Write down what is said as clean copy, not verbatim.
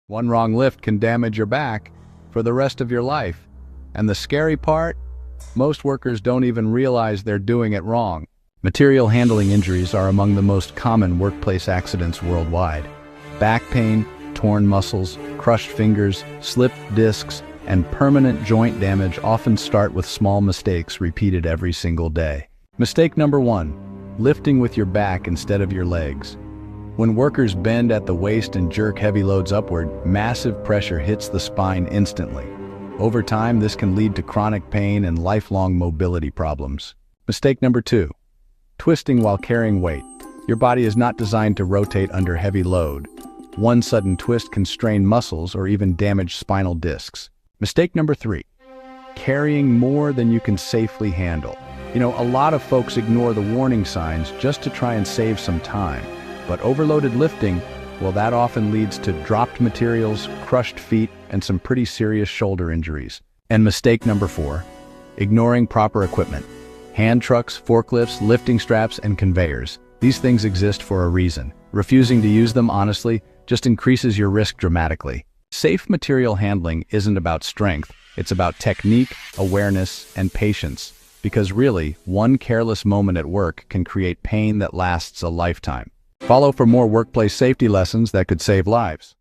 One wrong lift can damage your back for the rest of your life. And the scary part? Most workers don't even realize they're doing it wrong. Material handling injuries are among the most common workplace accidents worldwide. Back pain, torn muscles, crushed fingers, slipped discs, and permanent joint damage often start with small mistakes repeated every single day. Mistake number 1, lifting with your back instead of your legs. When workers bend at the waist and jerk heavy loads upward, massive pressure hits the spine instantly. Over time, this can lead to chronic pain and lifelong mobility problems. Mistake number 2, twisting while carrying weight. Your body is not designed to rotate under heavy load. One sudden twist can strain muscles or even damage spinal discs. Mistake number 3, carrying more than you can safely handle. A lot of folks ignore the warning signs just to try and save some time. But overloaded lifting, well, that often leads to dropped materials, crushed feet, and some pretty serious shoulder injuries. And mistake number 4, ignoring proper equipment. Hand trucks, forklifts, lifting straps, and conveyors. These things exist for a reason. Refusing to use them, honestly, just increases your risk dramatically. Safe material handling isn't about strength. It's about technique, awareness, and patience. Because really, one careless moment at work can create pain that lasts a lifetime. Follow for more workplace safety lessons that could save lives.